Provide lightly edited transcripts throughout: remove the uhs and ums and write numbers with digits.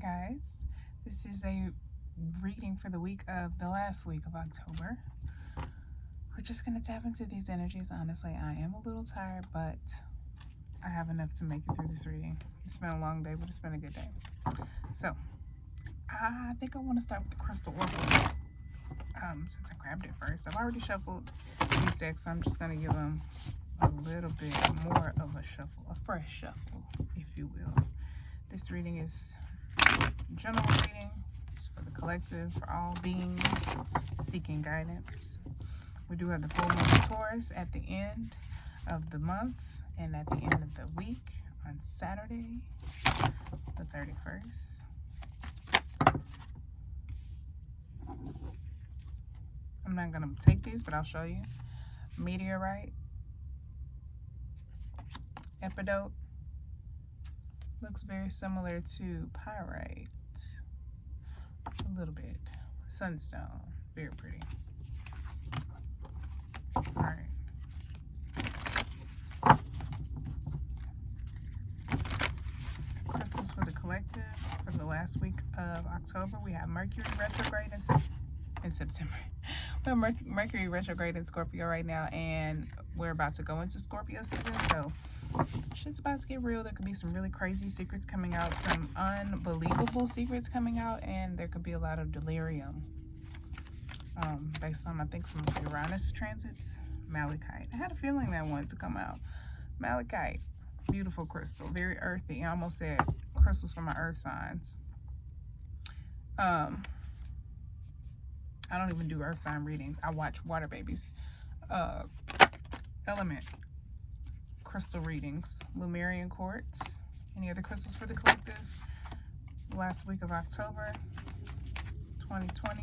Hi guys, this is a reading for the last week of October. We're just going to tap into these energies. Honestly, I am a little tired, but I have enough to make it through this reading. It's been a long day, but it's been a good day. So, I think I want to start with the crystal oracle. Since I grabbed it first, I've already shuffled these decks, so I'm just going to give them a little bit more of a shuffle, a fresh shuffle, if you will. This reading is general reading. It's for the collective, for all beings seeking guidance. We do have the full moon of Taurus at the end of the month and at the end of the week on Saturday, the 31st. I'm not going to take these, but I'll show you. Meteorite, epidote, looks very similar to pyrite, a little bit. Sunstone, very pretty. All right. Crystals for the collective for the last week of October. We have Mercury retrograde in September. We have Mercury retrograde in Scorpio right now, and we're about to go into Scorpio season, so shit's about to get real. There could be some really crazy secrets coming out, some unbelievable secrets coming out, and there could be a lot of delirium based on, I think, some Uranus transits. Malachite. I had a feeling that wanted to come out. Malachite, beautiful crystal, very earthy. I almost said crystals for my earth signs. I don't even do earth sign readings. I watch water babies. Element crystal readings. Lemurian quartz. Any other crystals for the collective? Last week of October 2020.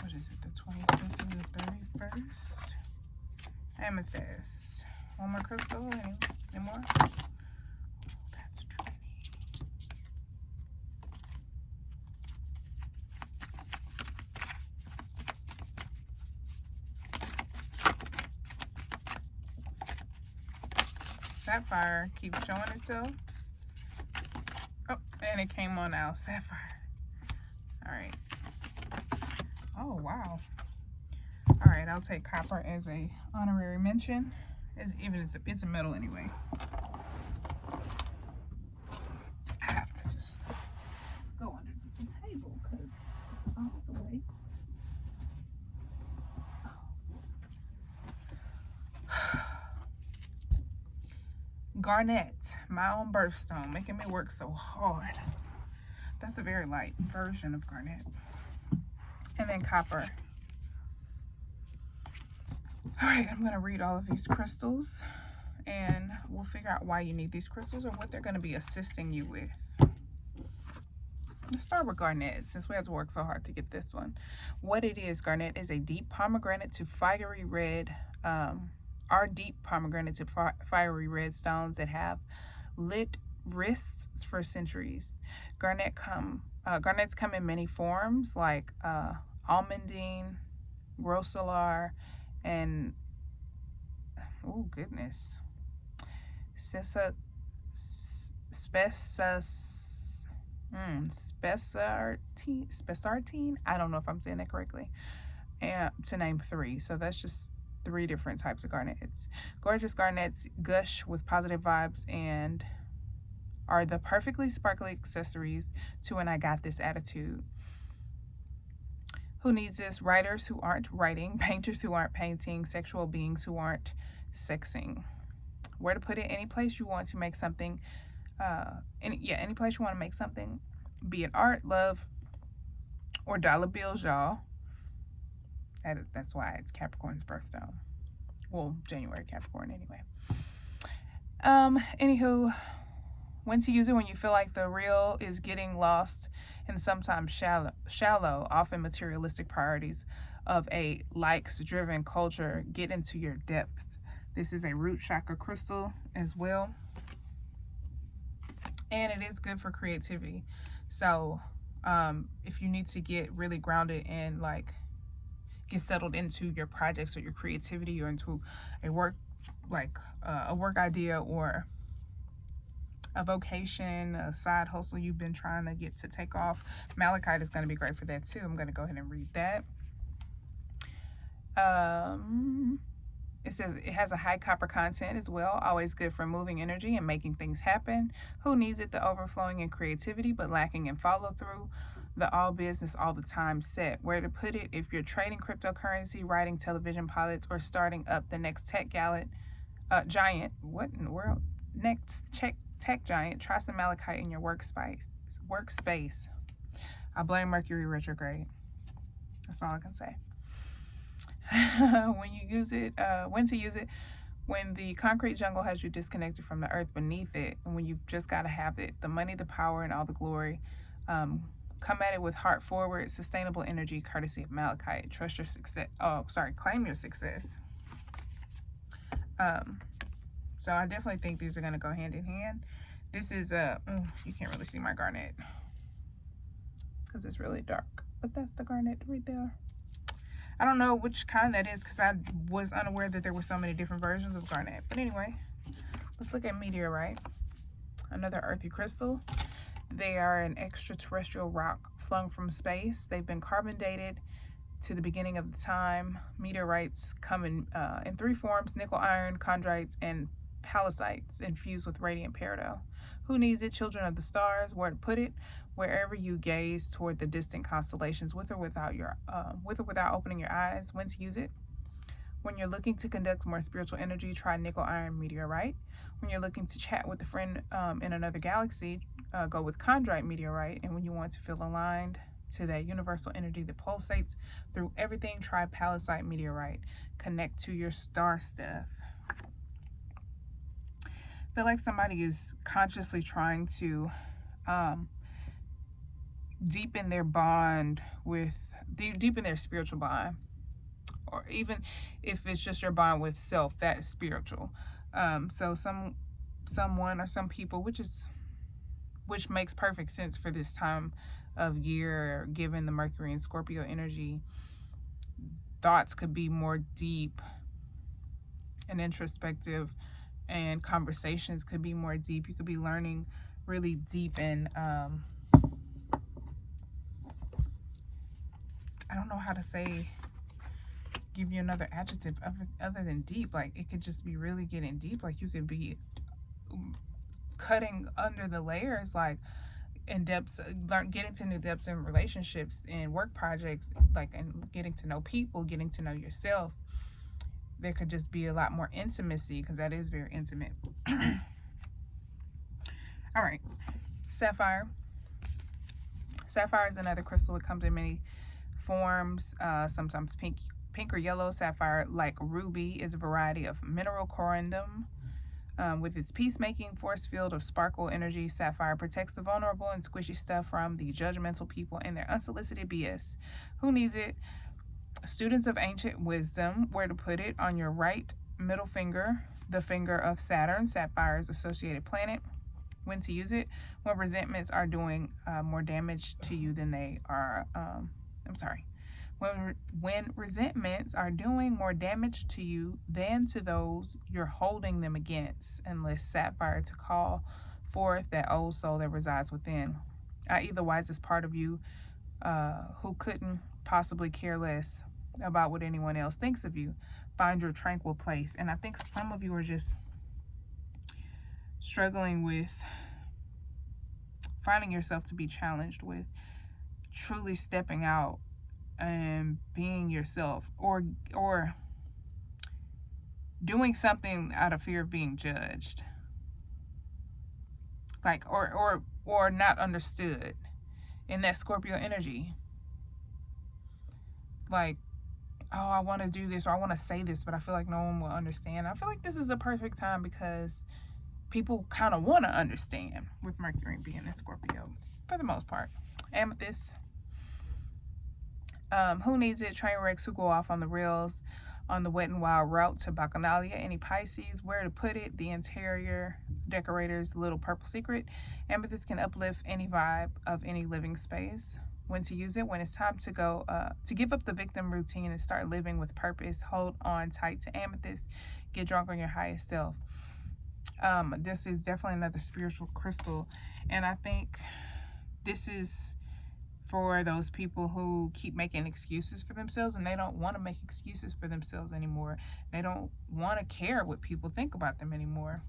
What is it? The 25th and the 31st? Amethyst. One more crystal. Any more? Oh, that's Trinity. Sapphire keeps showing itself. Oh, and it came on out. Sapphire. All right. Oh, wow. All right, I'll take copper as a honorary mention. It's a metal anyway. I have to just go underneath the table because it's all the way. Garnet, my own birthstone, making me work so hard. That's a very light version of garnet. And then copper. All right, I'm going to read all of these crystals, and we'll figure out why you need these crystals or what they're going to be assisting you with. Let's start with garnet, since we had to work so hard to get this one. What it is, garnet is a deep pomegranate to fiery red, deep pomegranate to fiery red stones that have lit wrists for centuries. Garnets come in many forms, like almandine, grossolar, and oh goodness, spessartine. I don't know if I'm saying that correctly. And to name 3, so that's just 3 different types of garnets. Gorgeous garnets gush with positive vibes and are the perfectly sparkly accessories to an I got this attitude. Who needs this? Writers who aren't writing, painters who aren't painting, sexual beings who aren't sexing. Where to put it? Any place you want to make something, any place you want to make something, be it art, love, or dollar bills, y'all. That's why it's Capricorn's birthstone. Well, January Capricorn anyway. Anywho, when to use it? When you feel like the real is getting lost in sometimes shallow, often materialistic priorities of a likes-driven culture. Get into your depth. This is a root chakra crystal as well, and it is good for creativity. So if you need to get really grounded in, like, get settled into your projects or your creativity or into a work, like a work idea or a vocation, a side hustle you've been trying to get to take off. Malachite is going to be great for that too. I'm going to go ahead and read that. It says it has a high copper content as well, always good for moving energy and making things happen. Who needs it? The overflowing in creativity but lacking in follow through. The all business all the time set. Where to put it? If you're trading cryptocurrency, writing television pilots, or starting up the next tech giant, what in the world? Next tech giant, try some malachite in your workspace. I blame Mercury retrograde. That's all I can say. When you use it, when to use it, when the concrete jungle has you disconnected from the earth beneath it, and when you've just got to have it, the money, the power, and all the glory. Come at it with heart forward, sustainable energy, courtesy of malachite. Trust your success. Claim your success. So I definitely think these are going to go hand in hand. This is you can't really see my garnet because it's really dark, but that's the garnet right there. I don't know which kind that is because I was unaware that there were so many different versions of garnet. But anyway, let's look at meteorite, another earthy crystal. They are an extraterrestrial rock flung from space. They've been carbon dated to the beginning of the time. Meteorites come in 3 forms: nickel, iron, chondrites, and palladites infused with radiant peridot. Who needs it? Children of the stars. Where to put it? Wherever you gaze toward the distant constellations, with or without opening your eyes. When to use it? When you're looking to conduct more spiritual energy, try nickel, iron, meteorite. When you're looking to chat with a friend in another galaxy, go with chondrite, meteorite. And when you want to feel aligned to that universal energy that pulsates through everything, try palladium, meteorite. Connect to your star stuff. I feel like somebody is consciously trying to deepen their bond deepen their spiritual bond, or even if it's just your bond with self, that is spiritual. So someone or some people, which makes perfect sense for this time of year, given the Mercury and Scorpio energy. Thoughts could be more deep and introspective, and conversations could be more deep. You could be learning really deep and I don't know how to give you another adjective other than deep. Like, it could just be really getting deep. Like, you could be cutting under the layers, like in depths, getting to new depths in relationships and work projects, like, and getting to know people, getting to know yourself. There could just be a lot more intimacy, because that is very intimate. All right, sapphire. Sapphire is another crystal. It comes in many forms, sometimes pink or yellow. Sapphire, like ruby, is a variety of mineral corundum. With its peacemaking force field of sparkle energy, sapphire protects the vulnerable and squishy stuff from the judgmental people and their unsolicited BS. Who needs it? Students of ancient wisdom. Where to put it? On your right middle finger, the finger of Saturn, Sapphire's associated planet. When to use it? When resentments are doing more damage to you than they are. When resentments are doing more damage to you than to those you're holding them against, enlist sapphire to call forth that old soul that resides within, i.e. the wisest part of you, who couldn't possibly care less about what anyone else thinks of you. Find your tranquil place. And I think some of you are just struggling with finding yourself to be challenged with truly stepping out and being yourself, or doing something out of fear of being judged, like or not understood in that Scorpio energy. Like, oh, I want to do this, or I want to say this, but I feel like no one will understand. I feel like this is a perfect time because people kind of want to understand, with Mercury being in Scorpio for the most part. Amethyst. Who needs it? Train wrecks who go off on the rails on the wet and wild route to Bacchanalia. Any Pisces? Where to put it? The interior decorator's little purple secret. Amethyst can uplift any vibe of any living space. When to use it: when it's time to go, to give up the victim routine and start living with purpose. Hold on tight to amethyst. Get drunk on your highest self. This is definitely another spiritual crystal, and I think this is for those people who keep making excuses for themselves, and they don't want to make excuses for themselves anymore. They don't want to care what people think about them anymore.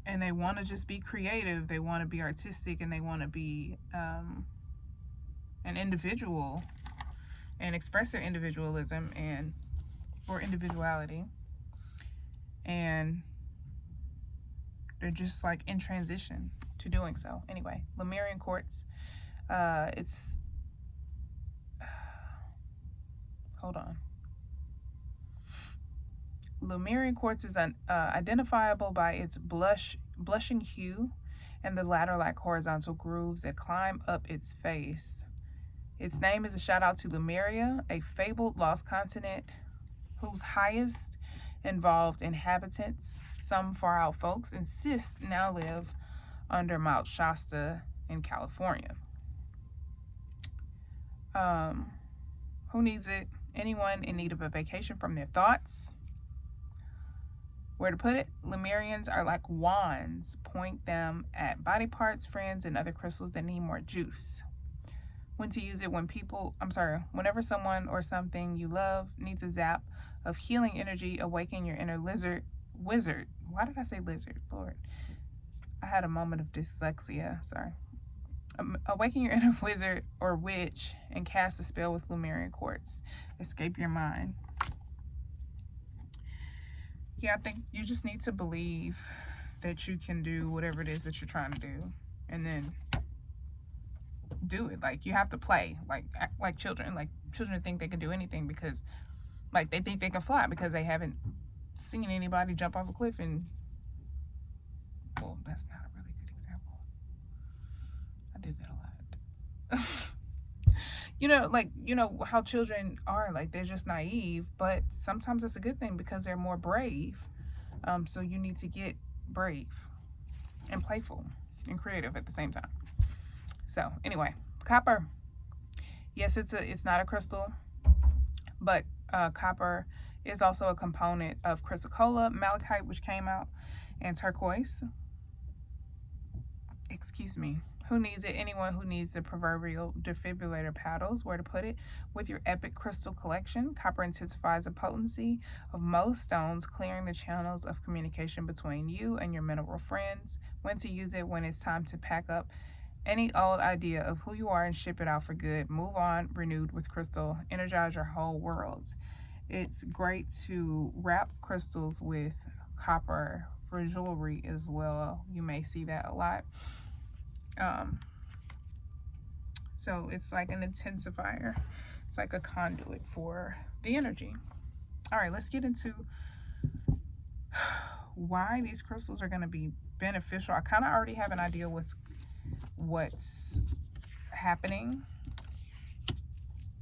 And they want to just be creative. They want to be artistic, and they want to be an individual and express their individualism or individuality. And they're just like in transition to doing so. Anyway, Lemurian quartz. Hold on. Lemurian quartz is identifiable by its blushing hue and the ladder-like horizontal grooves that climb up its face. Its name is a shout out to Lemuria, a fabled lost continent whose highest involved inhabitants, some far out folks, insist now live under Mount Shasta in California. Who needs it? Anyone in need of a vacation from their thoughts. Where to put it? Lemurians are like wands. Point them at body parts, friends, and other crystals that need more juice. When to use it: whenever someone or something you love needs a zap of healing energy, awaken your inner wizard. Why did I say lizard? Lord. I had a moment of dyslexia. Sorry. Awaken your inner wizard or witch and cast a spell with Lemurian quartz. Escape your mind. Yeah, I think you just need to believe that you can do whatever it is that you're trying to do, and then do it. Like, you have to play act like children. Like, children think they can do anything because, like, they think they can fly because they haven't seen anybody jump off a cliff. And, well, that's not a really good example. I did that a lot. You know how children are, like, they're just naive, but sometimes it's a good thing because they're more brave. So you need to get brave and playful and creative at the same time. So anyway, copper. Yes, it's not a crystal, but copper is also a component of chrysocolla, malachite, which came out, and turquoise. Excuse me. Who needs it? Anyone who needs the proverbial defibrillator paddles. Where to put it? With your epic crystal collection. Copper intensifies the potency of most stones, clearing the channels of communication between you and your mineral friends. When to use it: when it's time to pack up any old idea of who you are and ship it out for good. Move on, renewed with crystal. Energize your whole world. It's great to wrap crystals with copper for jewelry as well. You may see that a lot. So it's like an intensifier. It's like a conduit for the energy. All right, let's get into why these crystals are going to be beneficial. I kind of already have an idea what's happening,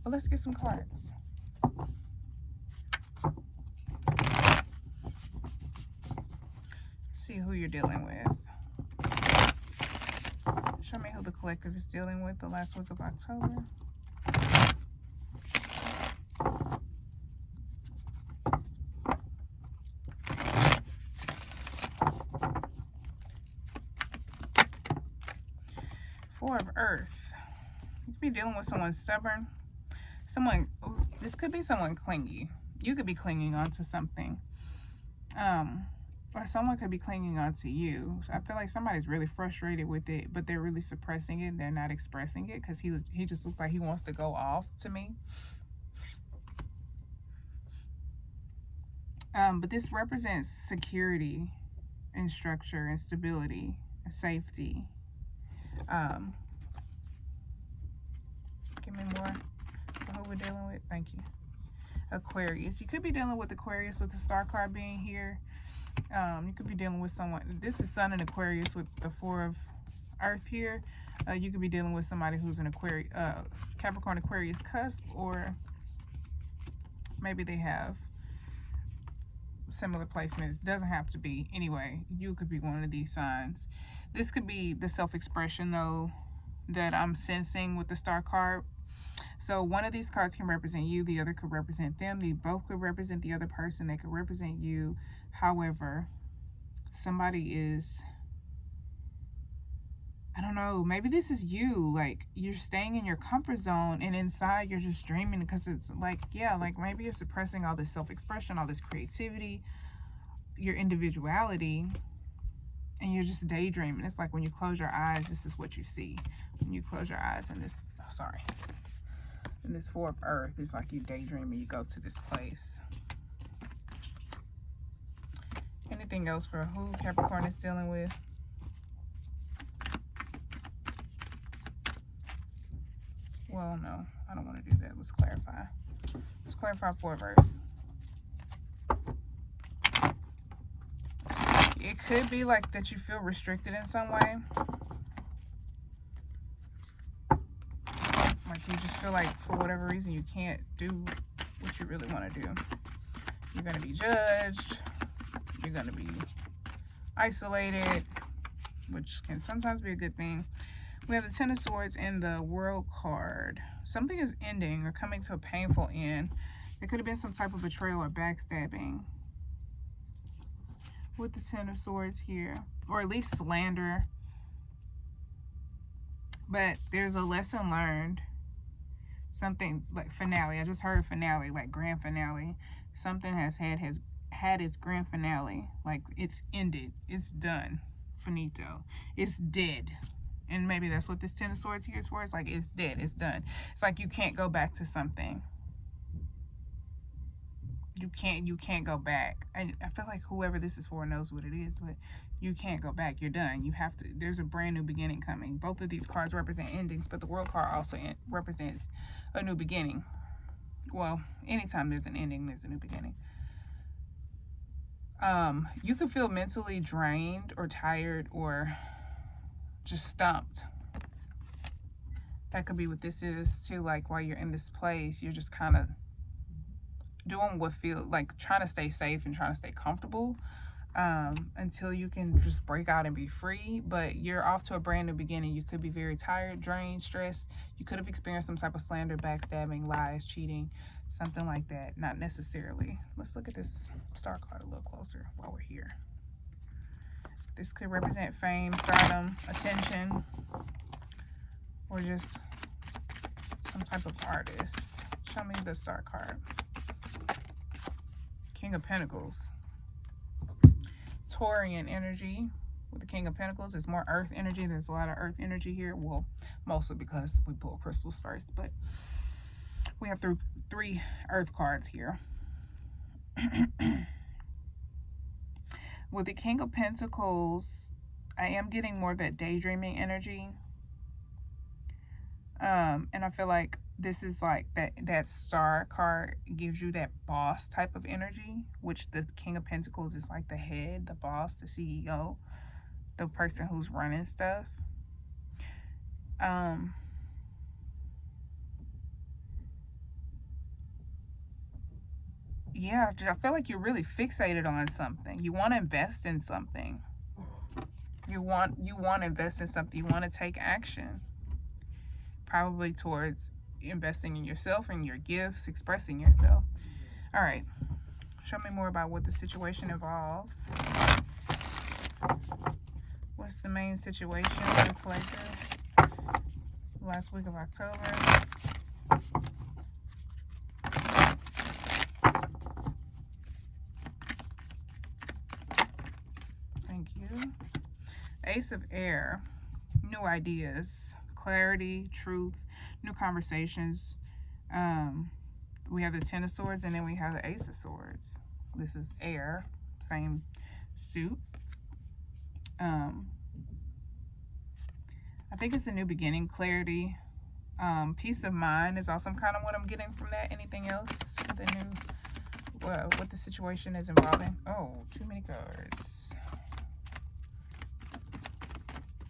but let's get some cards. See who you're dealing with. Show me who the collective is dealing with the last week of October. Four of Earth. You could be dealing with someone stubborn. This could be someone clingy. You could be clinging on to something. Or someone could be clinging on to you. So I feel like somebody's really frustrated with it, but they're really suppressing it. They're not expressing it because he just looks like he wants to go off to me. But this represents security and structure and stability and safety. Give me more for who we're dealing with. Thank you. Aquarius. You could be dealing with Aquarius with the star card being here. You could be dealing with someone. This is Sun in Aquarius with the Four of Earth here. You could be dealing with somebody who's an Capricorn Aquarius cusp, or maybe they have similar placements. Doesn't have to be. Anyway, you could be one of these signs. This could be the self-expression though. that I'm sensing with the Star card. So one of these cards can represent you, the other could represent them. They both could represent the other person. They could represent you. However, somebody is, I don't know, maybe this is you. Like, you're staying in your comfort zone, and inside you're just dreaming, because it's like, yeah, like maybe you're suppressing all this self-expression, all this creativity, your individuality, and you're just daydreaming. It's like when you close your eyes, this is what you see. When you close your eyes in this, in this fourth earth, it's like you daydream and you go to this place. Anything else for who Capricorn is dealing with? Well, no, I don't want to do that. Let's clarify. Let's clarify fourth earth. It could be like that you feel restricted in some way. Like you just feel like for whatever reason you can't do what you really want to do. You're going to be judged. You're going to be isolated, which can sometimes be a good thing. We have the Ten of Swords and the World card. Something is ending or coming to a painful end. There could have been some type of betrayal or backstabbing with the Ten of Swords here, or at least slander. But there's a lesson learned. Something like finale. I just heard finale, like grand finale. Something has had its grand finale. Like it's ended. It's done. Finito. It's dead. And maybe that's what this Ten of Swords here is for. It's like it's dead. It's done. It's like you can't go back to something. You can't go back. I feel like whoever this is for knows what it is, but you can't go back. You're done. You have to. There's a brand new beginning coming. Both of these cards represent endings, but the World card also represents a new beginning. Well, anytime there's an ending, there's a new beginning. You could feel mentally drained or tired or just stumped. That could be what this is too. Like while you're in this place, you're just kind of doing what feel like trying to stay safe and trying to stay comfortable until you can just break out and be free. But you're off to a brand new beginning. You could be very tired, drained, stressed. You could have experienced some type of slander, backstabbing, lies, cheating, something like that. Not necessarily. Let's look at this Star card a little closer while we're here. This could represent fame, stardom, attention, or just some type of artist. Show me the Star card. King of Pentacles. Taurian energy with the King of Pentacles. It's more earth energy. There's a lot of earth energy here. Well, mostly because we pull crystals first, but we have three earth cards here. With the King of Pentacles, I am getting more of that daydreaming energy. And I feel like this is like that Star card gives you that boss type of energy, which the King of Pentacles is like the head, the boss, the CEO, the person who's running stuff. Yeah, I feel like you're really fixated on something. You want to invest in something. You want to invest in something. You want to take action. Probably towards investing in yourself and your gifts, expressing yourself. All right. Show me more about what the situation involves. What's the main situation with pleasure? Last week of October. Thank you. Ace of Air. New ideas. Clarity, truth, new conversations. We have the Ten of Swords and then we have the Ace of Swords. This is air, same suit. I think it's a new beginning, clarity. Peace of mind is also kind of what I'm getting from that. Anything else? The new, what the situation is involving. Oh, too many cards.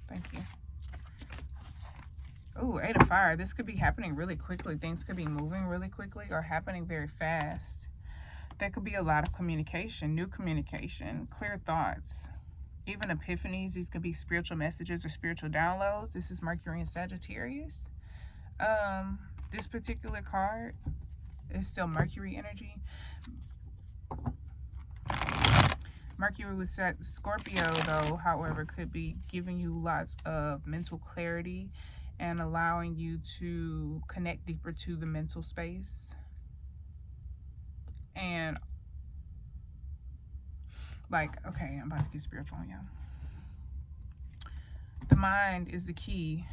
Thank you. Ooh, 8 of Fire. This could be happening really quickly. Things could be moving really quickly or happening very fast. There could be a lot of communication, new communication, clear thoughts. even epiphanies. These could be spiritual messages or spiritual downloads. This is Mercury and Sagittarius. This particular card is still Mercury energy. Mercury with Scorpio, though, however, could be giving you lots of mental clarity and allowing you to connect deeper to the mental space. And, like, okay, I'm about to get spiritual on y'all. The mind is the key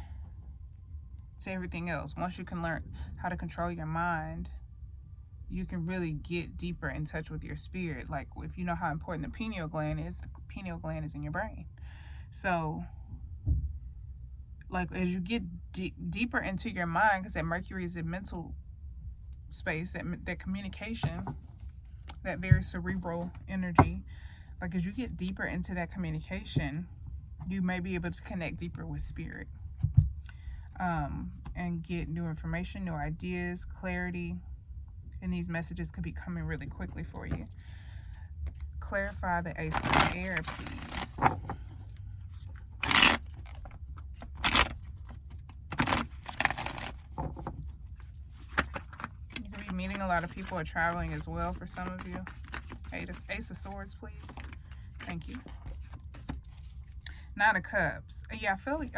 to everything else. Once you can learn how to control your mind, you can really get deeper in touch with your spirit. Like, if you know how important the pineal gland is in your brain. So, like, as you get deeper into your mind, because that Mercury is a mental space, that communication, that very cerebral energy, like, as you get deeper into that communication, you may be able to connect deeper with spirit, and get new information, new ideas, clarity. And these messages could be coming really quickly for you. Clarify the Ace of Air, please. You could be meeting a lot of people or traveling as well for some of you. Ace of Swords, please. Thank you. Nine of Cups. Yeah, I feel like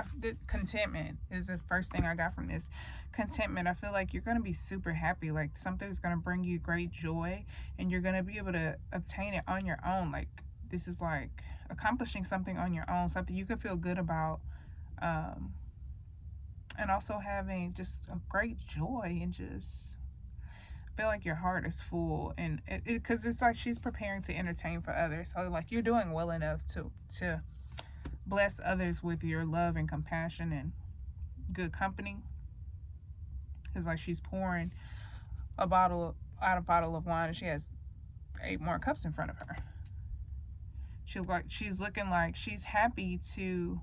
contentment is the first thing I got from this. Contentment. I feel like you're going to be super happy. Like, something's going to bring you great joy, and you're going to be able to obtain it on your own. Like, this is like accomplishing something on your own, something you could feel good about, and also having just a great joy, and just feel like your heart is full. And because it's like she's preparing to entertain for others. So, like, you're doing well enough to bless others with your love and compassion and good company. It's like she's pouring a bottle of wine, and she has 8 more cups in front of her. She's looking like she's happy to.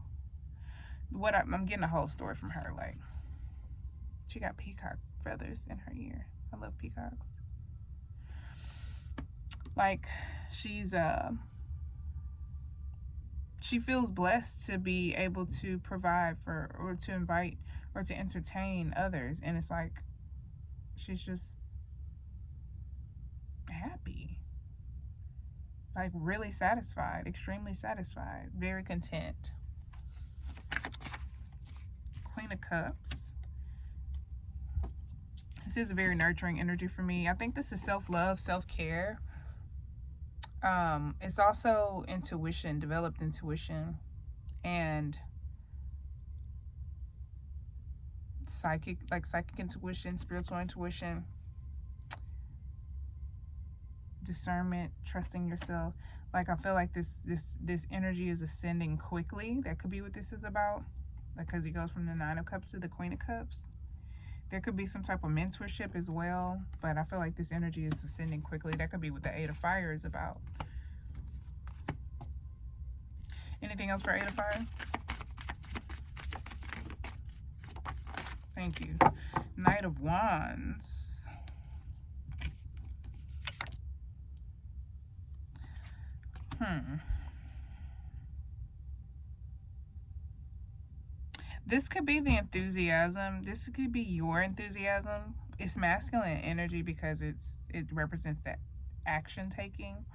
I'm getting a whole story from her. Like, she got peacock feathers in her ear. I love peacocks. Like, she feels blessed to be able to provide for, or to invite, or to entertain others. And it's like, she's just happy. Like, really satisfied, extremely satisfied, very content. Queen of Cups. This is a very nurturing energy for me. I think this is self-love, self-care. It's also intuition, developed intuition, and psychic intuition, spiritual intuition, discernment, trusting yourself. Like, I feel like this energy is ascending quickly. That could be what this is about, because it goes from the 9 of Cups to the Queen of Cups. There could be some type of mentorship as well, but I feel like this energy is ascending quickly. That could be what the 8 of Fire is about. Anything else for 8 of Fire? Thank you. Knight of Wands. This could be the enthusiasm. This could be your enthusiasm. It's masculine energy because it represents that action taking.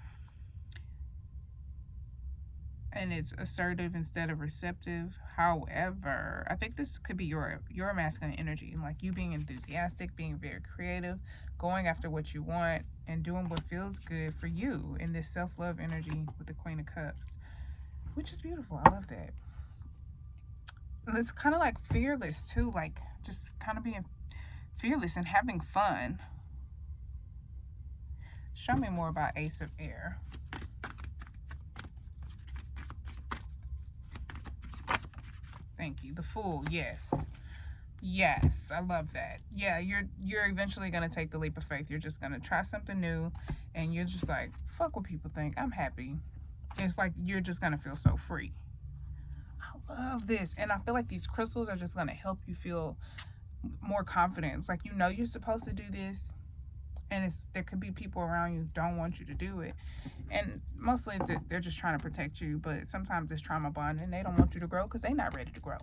And it's assertive instead of receptive. However, I think this could be your masculine energy. Like, you being enthusiastic, being very creative, going after what you want, and doing what feels good for you in this self-love energy with the Queen of Cups, which is beautiful. I love that. And it's kind of like fearless too, like just kind of being fearless and having fun. Show me more about Ace of Air. Thank you. The Fool. Yes. Yes, I love that. Yeah, you're eventually going to take the leap of faith. You're just going to try something new, and you're just like, fuck what people think. I'm happy. It's like you're just going to feel so free. I love this. And I feel like these crystals are just going to help you feel more confidence. Like, you know you're supposed to do this, And there could be people around you who don't want you to do it. And mostly they're just trying to protect you, but sometimes it's trauma bond and they don't want you to grow because they're not ready to grow.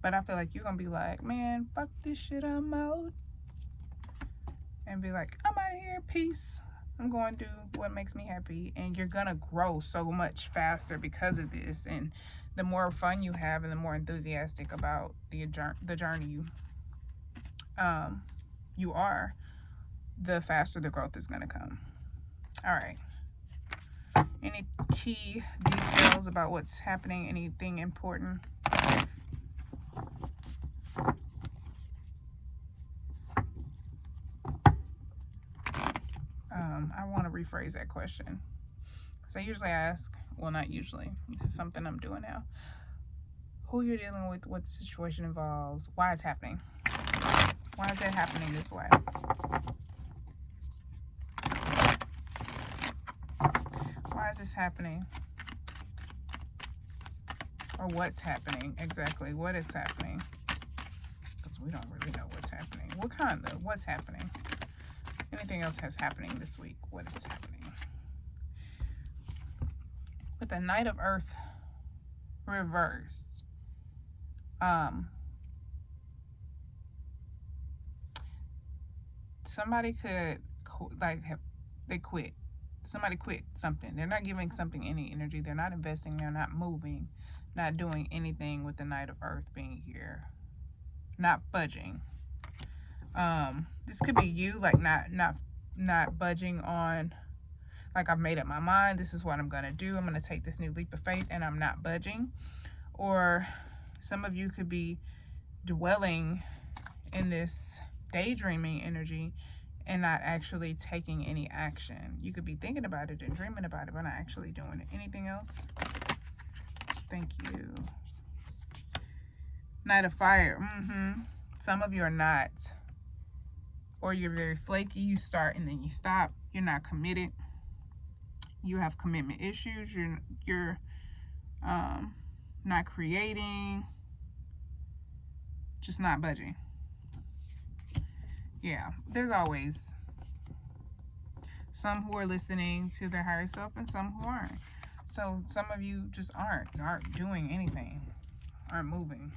But I feel like you're going to be like, man, fuck this shit, I'm out. And be like, I'm out of here, peace. I'm going to do what makes me happy. And you're going to grow so much faster because of this. And the more fun you have and the more enthusiastic about the journey you are, the faster the growth is going to come. All right. Any key details about what's happening? Anything important? I want to rephrase that question. So I usually ask, well, not usually. This is something I'm doing now. Who you're dealing with, what the situation involves, why it's happening. Why is it happening this way? Why is this happening? Or what's happening exactly? What is happening? Because we don't really know what's happening. What's happening? Anything else has happening this week? What is happening? With the Knight of Earth reversed, somebody could they quit. Somebody quit something. They're not giving something any energy. They're not investing. They're not moving. Not doing anything with the Knight of Earth being here. Not budging. This could be you, like not budging on, like, I've made up my mind, this is what I'm gonna do, I'm gonna take this new leap of faith and I'm not budging. Or some of you could be dwelling in this daydreaming energy and not actually taking any action. You could be thinking about it and dreaming about it, but not actually doing it. Anything else? Thank you. Knight of Fire. Some of you are not. Or you're very flaky. You start and then you stop. You're not committed. You have commitment issues. You're not creating. Just not budging. Yeah, there's always some who are listening to their higher self and some who aren't. So some of you just aren't doing anything, aren't moving.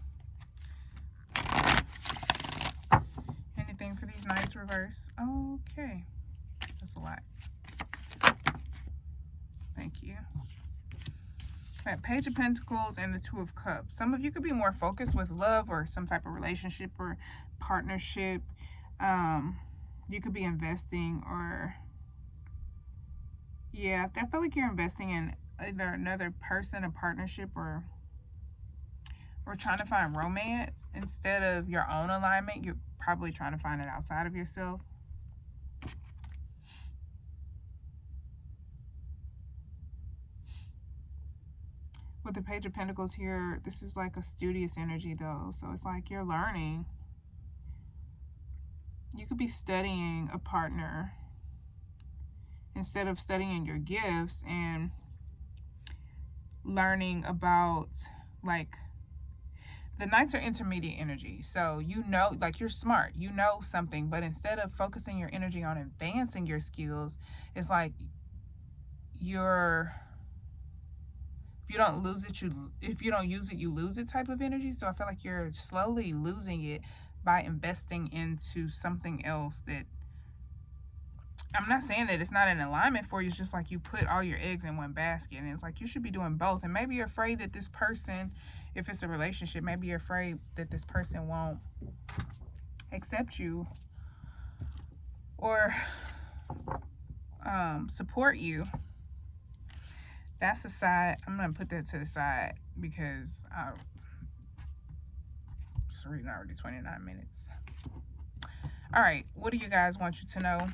Anything for these Knights reverse? Okay, that's a lot. Thank you. That Page of Pentacles and the Two of Cups. Some of you could be more focused with love or some type of relationship or partnership. You could be investing, or yeah, I feel like you're investing in either another person, a partnership, or trying to find romance instead of your own alignment. You're probably trying to find it outside of yourself. With the Page of Pentacles here, this is like a studious energy though. So it's like you're learning. You could be studying a partner instead of studying your gifts and learning about, like, the Knights are intermediate energy. So you know, like, you're smart, you know something, but instead of focusing your energy on advancing your skills, it's like if you don't use it, you lose it type of energy. So I feel like you're slowly losing it by investing into something else that, I'm not saying that it's not in alignment for you. It's just like you put all your eggs in one basket, and it's like you should be doing both. And maybe you're afraid that this person, if it's a relationship, maybe you're afraid that this person won't accept you or support you. That's a side. I'm going to put that to the side because I'm just reading already 29 minutes. All right. What do you guys want you to know?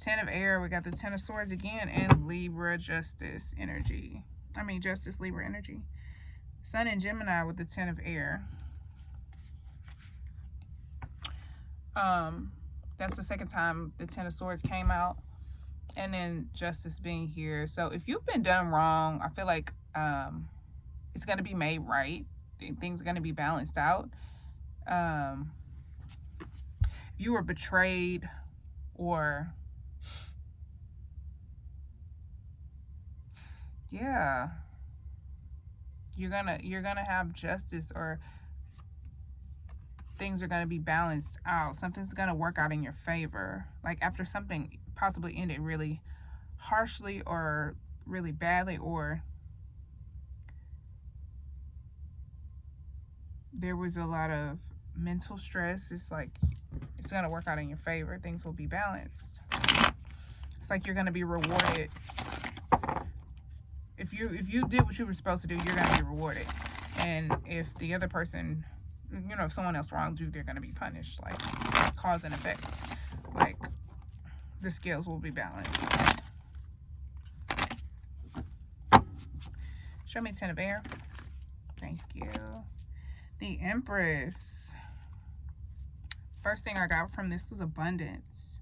Ten of Air. We got the Ten of Swords again, and Libra Justice energy. Justice Libra energy. Sun and Gemini with the Ten of Air. That's the second time the Ten of Swords came out, and then Justice being here. So if you've been done wrong, I feel like it's going to be made right. Things are going to be balanced out. If you were betrayed, or yeah, you're gonna have justice, or things are gonna be balanced out. Something's gonna work out in your favor. Like after something possibly ended really harshly or really badly, or there was a lot of mental stress, it's like it's gonna work out in your favor. Things will be balanced. It's like you're gonna be rewarded. If you did what you were supposed to do, you're gonna be rewarded. And if the other person, you know, if someone else wronged you, they're gonna be punished. Like cause and effect. Like the scales will be balanced. Show me 10 of air. Thank you. The Empress. First thing I got from this was abundance.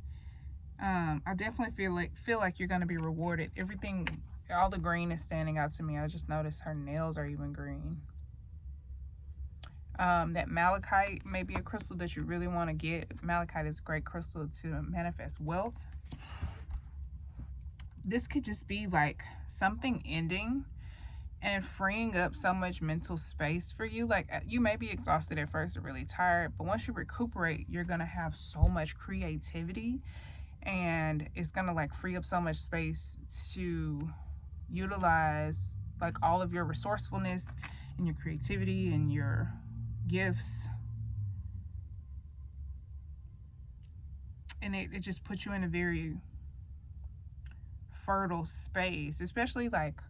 I definitely feel like you're gonna be rewarded. Everything, all the green is standing out to me. I just noticed her nails are even green. That malachite may be a crystal that you really want to get. Malachite is a great crystal to manifest wealth. This could just be like something ending and freeing up so much mental space for you. Like you may be exhausted at first or really tired, but once you recuperate, you're going to have so much creativity, and it's going to like free up so much space to utilize like all of your resourcefulness and your creativity and your gifts. And it just puts you in a very fertile space, especially like,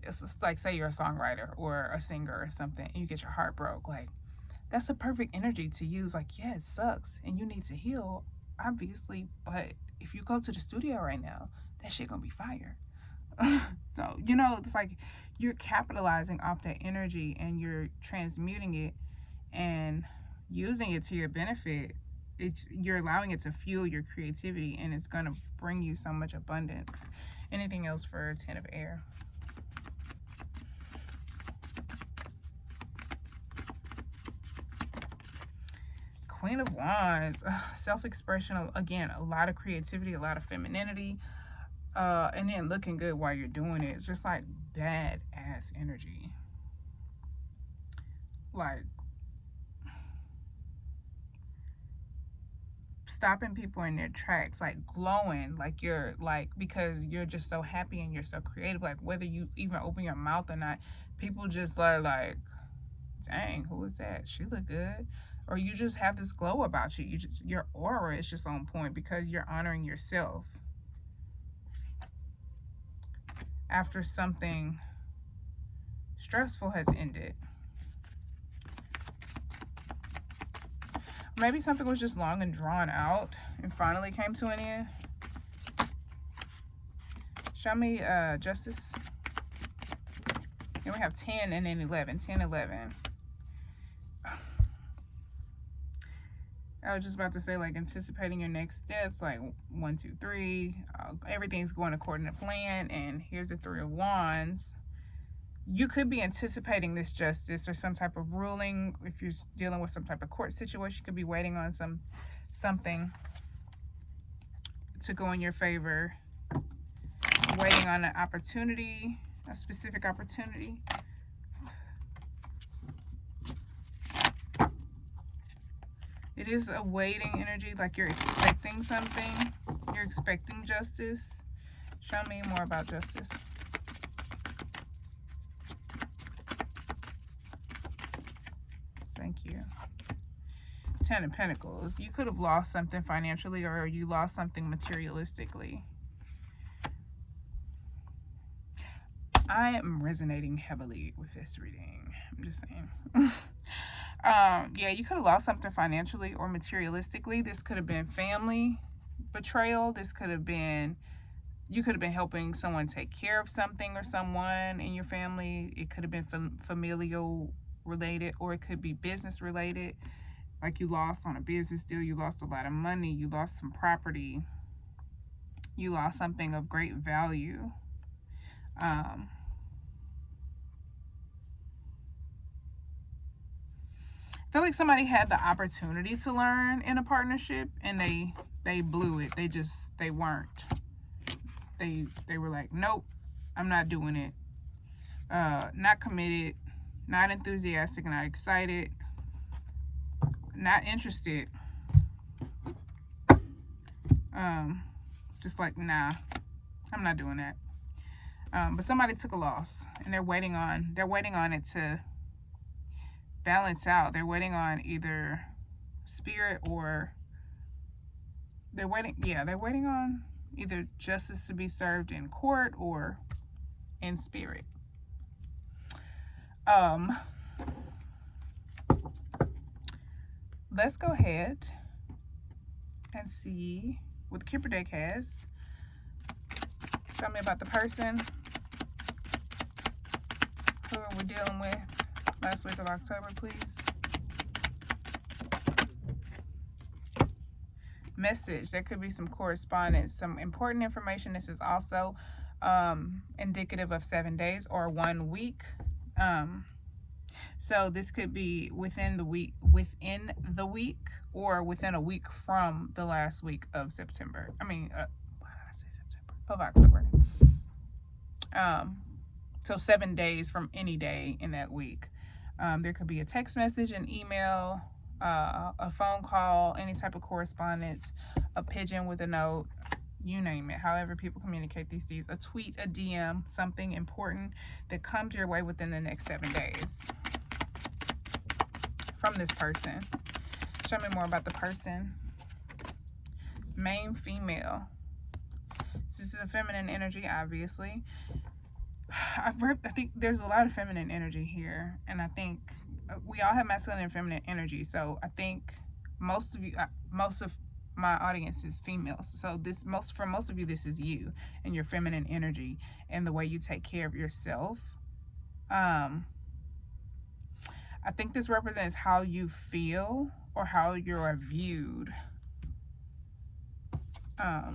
it's like, say you're a songwriter or a singer or something, and you get your heart broke. Like, that's the perfect energy to use. Like, yeah, it sucks and you need to heal, obviously, but if you go to the studio right now, that shit gonna be fire. So, you know, it's like you're capitalizing off that energy and you're transmuting it and using it to your benefit. You're allowing it to fuel your creativity, and it's going to bring you so much abundance. Anything else for 10 of air? Queen of Wands. Self-expression. Again, a lot of creativity, a lot of femininity. And then looking good while you're doing it. It's just like badass energy. Like stopping people in their tracks, like glowing, like you're like, because you're just so happy and you're so creative. Like whether you even open your mouth or not, people just are like, dang, who is that? She look good. Or you just have this glow about you. Your aura is just on point because you're honoring yourself after something stressful has ended. Maybe something was just long and drawn out and finally came to an end. Show me justice. And we have 10 and then 11. 10, 11. I was just about to say, like, anticipating your next steps, like 1, 2, 3. Everything's going according to plan. And here's the 3 of Wands. You could be anticipating this justice or some type of ruling. If you're dealing with some type of court situation, you could be waiting on something to go in your favor. Waiting on an opportunity, a specific opportunity. It is a waiting energy, like you're expecting something. You're expecting justice. Show me more about justice. Thank you. 10 of Pentacles. You could have lost something financially, or you lost something materialistically. I am resonating heavily with this reading. I'm just saying. Yeah, you could have lost something financially or materialistically. This could have been family betrayal. This could have been, you could have been helping someone take care of something or someone in your family. It could have been familial related, or it could be business related. Like you lost on a business deal, you lost a lot of money, you lost some property, you lost something of great value. feel like somebody had the opportunity to learn in a partnership and they blew it. They weren't. They were like, nope, I'm not doing it. Not committed, not enthusiastic, not excited, not interested. Just like, nah, I'm not doing that. But somebody took a loss and they're waiting on it to balance out. They're waiting on either spirit, or they're waiting on either justice to be served in court or in spirit. Let's go ahead and see what the Kipper deck has. Tell me about the person. Who are we dealing with last week of October, please? Message. There could be some correspondence, some important information. This is also indicative of 7 days or 1 week. So this could be within the week, or within a week from the last week of September. Why did I say September? Of October. So 7 days from any day in that week. There could be a text message, an email, a phone call, any type of correspondence, a pigeon with a note, you name it. However people communicate these days. A tweet, a DM, something important that comes your way within the next 7 days from this person. Show me more about the person. Main female. This is a feminine energy, obviously. I think there's a lot of feminine energy here, and I think we all have masculine and feminine energy. So I think most of my audience is females. So for most of you, this is you and your feminine energy and the way you take care of yourself. I think this represents how you feel or how you're viewed.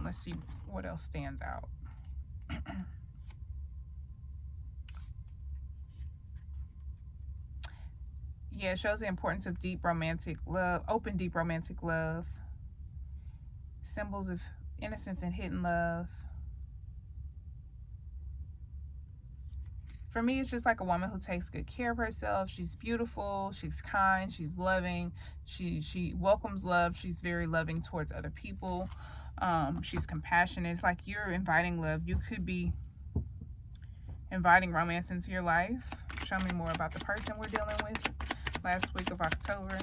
Let's see what else stands out. Yeah, it shows the importance of deep romantic love, open deep romantic love. Symbols of innocence and hidden love. For me, it's just like a woman who takes good care of herself. She's beautiful, she's kind, she's loving, she welcomes love, she's very loving towards other people. She's compassionate. It's like you're inviting love. You could be inviting romance into your life. Show me more about the person we're dealing with last week of October.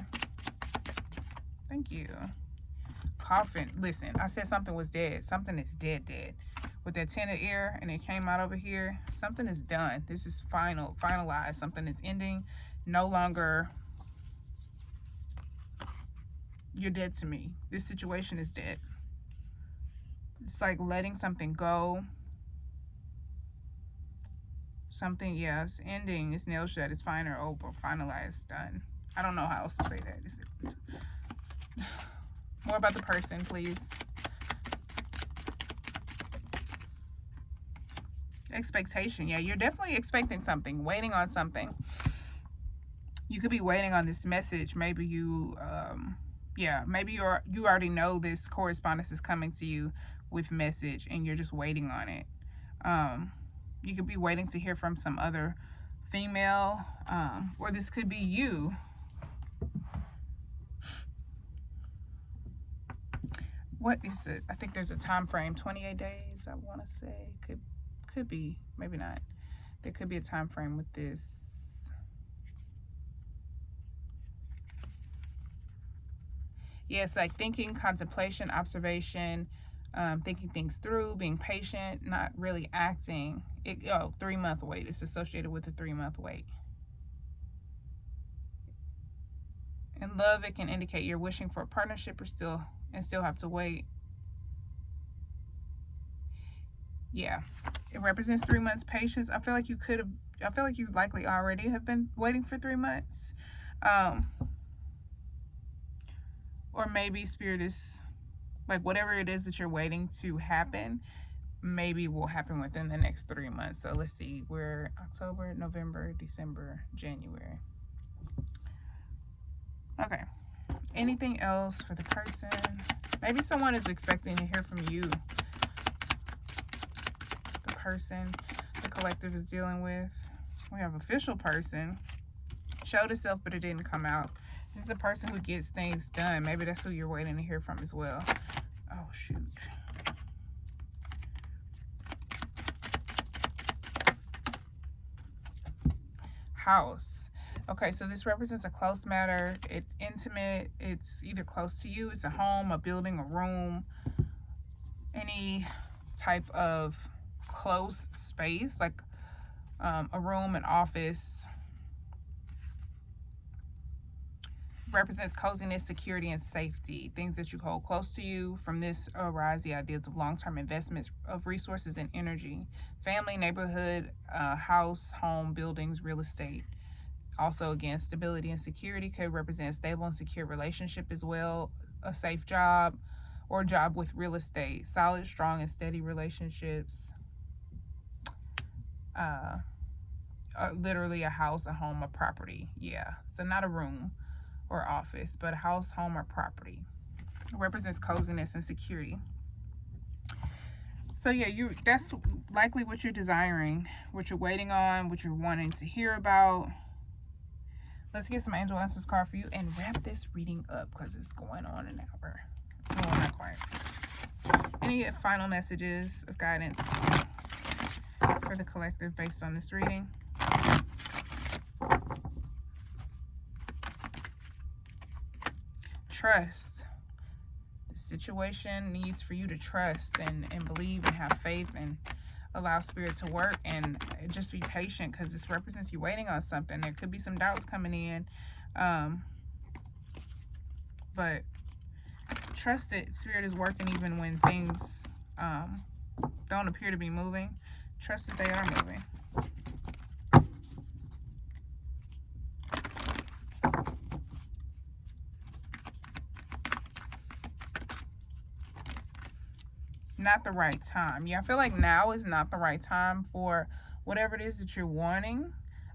Thank you. Coffin. Listen, I said something was dead. Something is dead. With that 10 of air and it came out over here, something is done. This is finalized. Something is ending. No longer, you're dead to me. This situation is dead. It's like letting something go. Something, yes, ending. It's nail shut. It's fine or over. Finalized. Done. I don't know how else to say that. It's more about the person, please. Expectation. Yeah, you're definitely expecting something, waiting on something. You could be waiting on this message. Maybe you, maybe you already know this correspondence is coming to you with message and you're just waiting on it. You could be waiting to hear from some other female, or this could be you. What is it? I think there's a time frame, 28 days, I want to say. Could be, maybe not. There could be a time frame with this. Yeah, it's like thinking, contemplation, observation, thinking things through, being patient, not really acting. 3-month wait. It's associated with a 3-month wait. In love, it can indicate you're wishing for a partnership or still have to wait. Yeah, it represents 3 months patience. I feel like you likely already have been waiting for 3 months. Or maybe spirit is like whatever it is that you're waiting to happen, maybe will happen within the next 3 months. So let's see, we're October, November, December, January. Okay. Anything else for the person? Maybe someone is expecting to hear from you. The person the collective is dealing with. We have official person. Showed itself, but it didn't come out. This is a person who gets things done. Maybe that's who you're waiting to hear from as well. Oh, shoot. House. Okay, so this represents a close matter. It's intimate. It's either close to you. It's a home, a building, a room, any type of close space, like a room, an office. Represents coziness, security, and safety. Things that you hold close to you. From this arise the ideas of long-term investments of resources and energy. Family, neighborhood, house, home, buildings, real estate. Also, again, stability and security could represent stable and secure relationship as well. A safe job or job with real estate. Solid, strong, and steady relationships. Literally a house, a home, a property. Yeah, so not a room or office, but a house, home, or property. It represents coziness and security. So yeah, that's likely what you're desiring, what you're waiting on, what you're wanting to hear about. Let's get some angel answers card for you and wrap this reading up because it's going on an hour. No, not quite. Any final messages of guidance for the collective based on this reading? Trust. The situation needs for you to trust and believe and have faith and allow spirit to work, and just be patient because this represents you waiting on something. There could be some doubts coming in, but trust that spirit is working even when things don't appear to be moving. Trust that they are moving. Not the right time. Yeah, I feel like now is not the right time for whatever it is that you're wanting.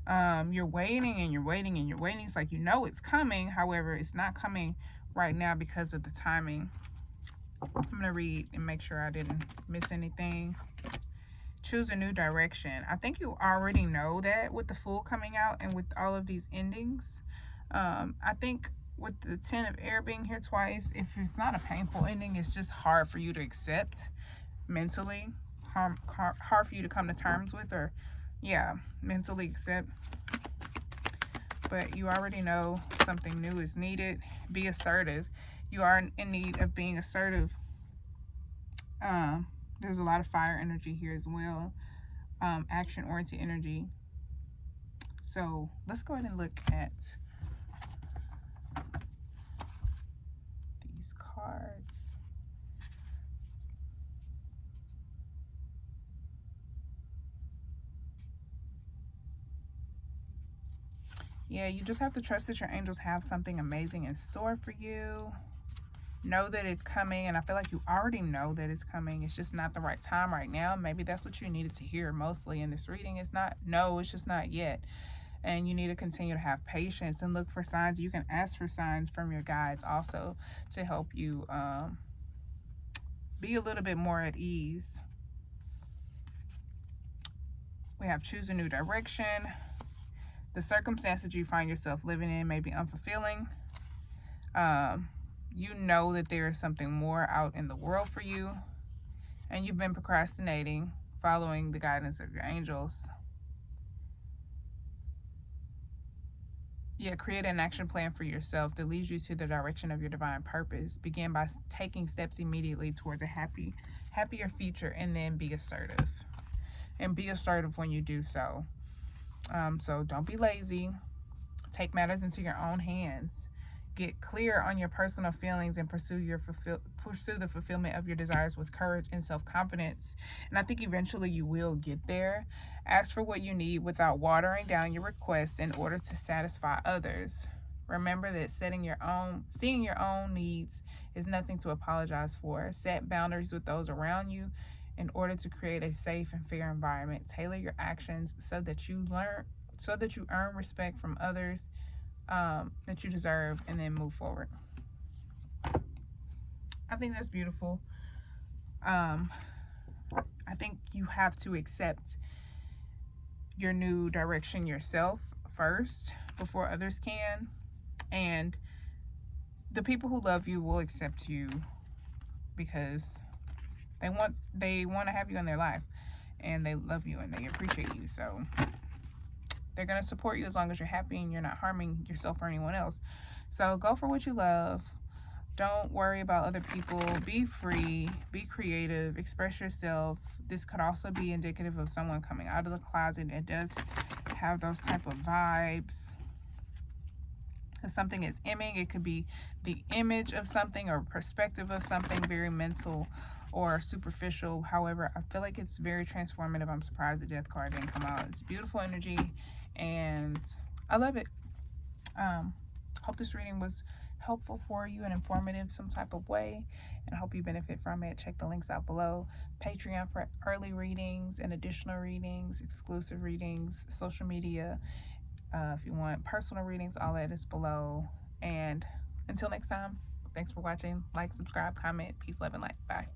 You're waiting and you're waiting and you're waiting. It's like you know it's coming. However, it's not coming right now because of the timing. I'm going to read and make sure I didn't miss anything. Choose a new direction. I think you already know that with the Fool coming out and with all of these endings. I think with the 10 of air being here twice, if it's not a painful ending, it's just hard for you to accept mentally. Hard for you to come to terms with, or yeah, mentally accept. But you already know something new is needed. Be assertive. You are in need of being assertive. There's a lot of fire energy here as well. Action-oriented energy. So let's go ahead and look at these cards. Yeah, you just have to trust that your angels have something amazing in store for you. Know that it's coming, and I feel like you already know that it's coming. It's just not the right time right now. Maybe that's what you needed to hear mostly in this reading. It's just not yet. And you need to continue to have patience and look for signs. You can ask for signs from your guides also to help you be a little bit more at ease. We have choose a new direction. The circumstances you find yourself living in may be unfulfilling. You know that there is something more out in the world for you, and you've been procrastinating, following the guidance of your angels. Yeah, create an action plan for yourself that leads you to the direction of your divine purpose. Begin by taking steps immediately towards a happier future, and then be assertive. And be assertive when you do so. So don't be lazy. Take matters into your own hands. Get clear on your personal feelings and pursue the fulfillment of your desires with courage and self-confidence. And I think eventually you will get there. Ask for what you need without watering down your requests in order to satisfy others. Remember that seeing your own needs is nothing to apologize for. Set boundaries with those around you in order to create a safe and fair environment. Tailor your actions so that you earn respect from others that you deserve, and then move forward. I think that's beautiful. I think you have to accept your new direction yourself first before others can. And the people who love you will accept you because they want to have you in their life, and they love you and they appreciate you. So they're going to support you as long as you're happy and you're not harming yourself or anyone else. So go for what you love. Don't worry about other people. Be free. Be creative. Express yourself. This could also be indicative of someone coming out of the closet. It does have those type of vibes. If something is imaging, it could be the image of something or perspective of something, very mental or superficial. However, I feel like it's very transformative. I'm surprised the death card didn't come out. It's beautiful energy, and I love it. Hope this reading was helpful for you and informative some type of way, and I hope you benefit from it. Check the links out below. Patreon for early readings and additional readings, exclusive readings, social media. If you want personal readings, all that is below. And until next time, thanks for watching. Like, subscribe, comment. Peace, love, and light. Bye.